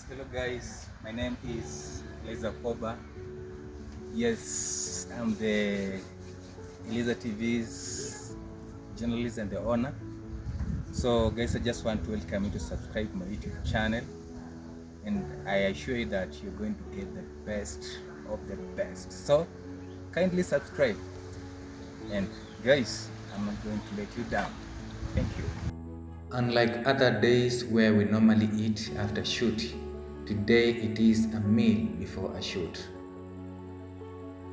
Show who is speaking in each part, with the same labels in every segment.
Speaker 1: Hello guys, my name is Eliza Koba. Yes, I'm the Eliza TV's journalist and the owner. So guys, I just want to welcome you to subscribe my YouTube channel, and I assure you that you're going to get the best of the best. So kindly subscribe, and guys, I'm not going to let you down. Thank you. Unlike other days where we normally eat after shoot, today it is a meal before a shoot.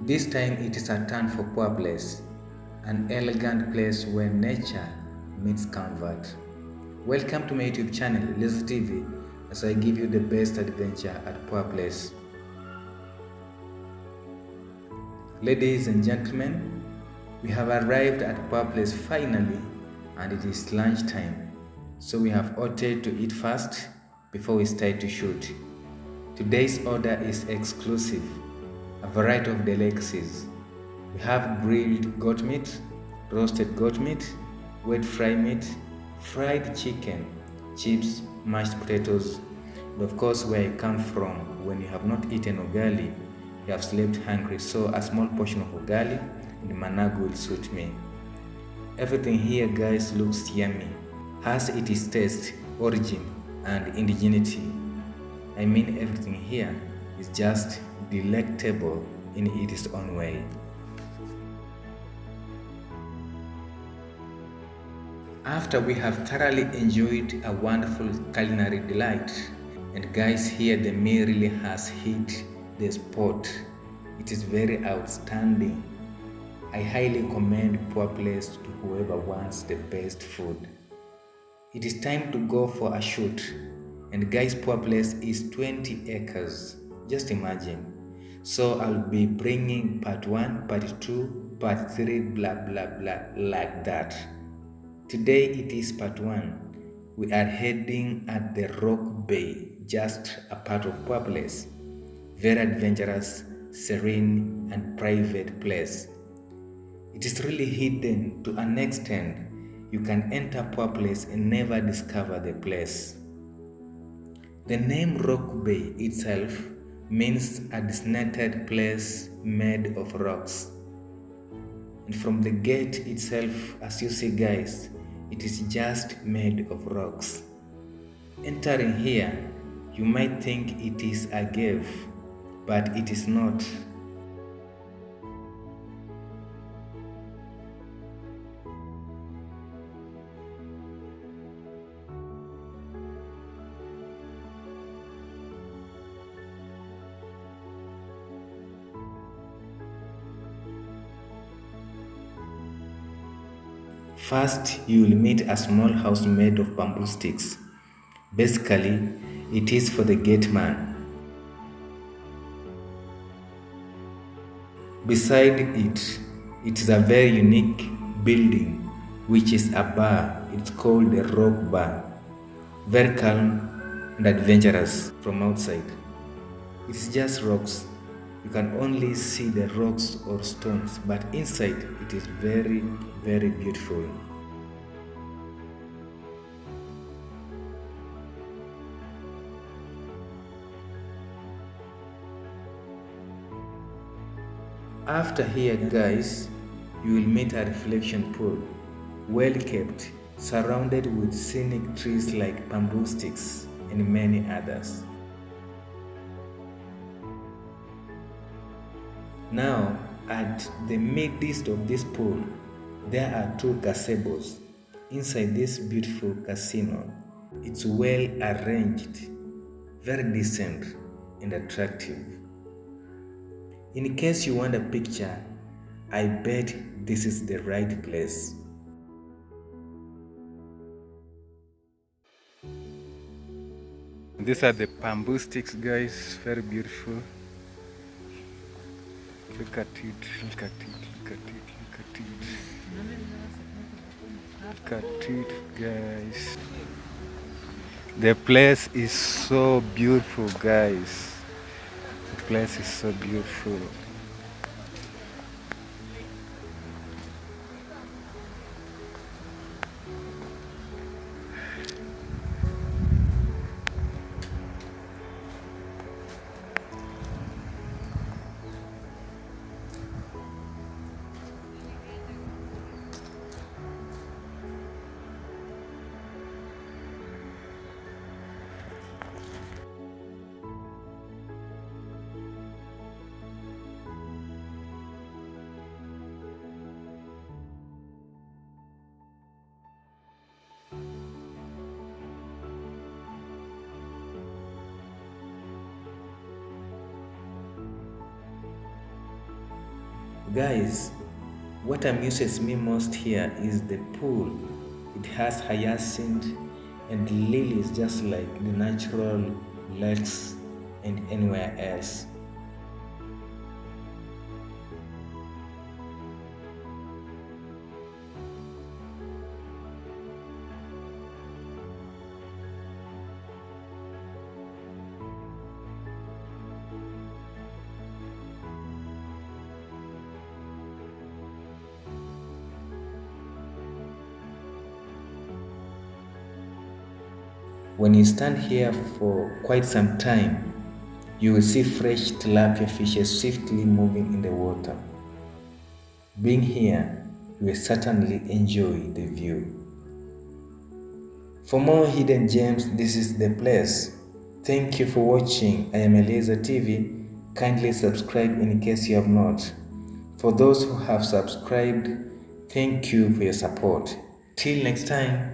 Speaker 1: This time it is a turn for Poor Place, an elegant place where nature meets comfort. Welcome to my YouTube channel, Eliza TV, as I give you the best adventure at Poor Place. Ladies and gentlemen, we have arrived at Poor Place finally, and it is lunchtime. So we have ordered to eat first before we start to shoot. Today's order is exclusive, a variety of delicacies. We have grilled goat meat, roasted goat meat, wet fry meat, fried chicken, chips, mashed potatoes, and of course where I come from, when you have not eaten ugali, you have slept hungry, so a small portion of ugali and managu will suit me. Everything here guys looks yummy, has its taste, origin and indigeneity. I mean everything here is just delectable in its own way. After we have thoroughly enjoyed a wonderful culinary delight, and guys here the meal really has hit the spot. It is very outstanding. I highly commend Poor Place to whoever wants the best food. It is time to go for a shoot, and guys, Poor Place is 20 acres. Just imagine. So I'll be bringing part 1, part 2, part 3, blah blah blah, like that. Today it is part 1. We are heading at the Rock Bay, just a part of Poor Place. Very adventurous, serene and private place. It is really hidden to an extent you can enter Poor Place and never discover the place. The name Rock Bay itself means a designated place made of rocks. And from the gate itself, as you see guys, it is just made of rocks. Entering here, you might think it is a cave, but it is not. First, you will meet a small house made of bamboo sticks. Basically, it is for the gate man. Beside it, it is a very unique building, which is a bar. It's called the Rock Bar. Very calm and adventurous from outside. It's just rocks. You can only see the rocks or stones, but inside it is very, very beautiful. After here guys, you will meet a reflection pool, well kept, surrounded with scenic trees like bamboo sticks and many others. Now, at the midst of this pool, there are 2 gazebos inside this beautiful casino. It's well arranged, very decent and attractive. In case you want a picture, I bet this is the right place. These are the bamboo sticks guys, very beautiful. Look at it, look at it, look at it, look at it. Look at it, guys. The place is so beautiful, guys. The place is so beautiful. Guys, what amuses me most here is the pool. It has hyacinth and lilies just like the natural lakes and anywhere else. When you stand here for quite some time, you will see fresh tilapia fishes swiftly moving in the water. Being here, you will certainly enjoy the view. For more hidden gems, this is the place. Thank you for watching. I am Eliezer TV. Kindly subscribe in case you have not. For those who have subscribed, thank you for your support. Till next time.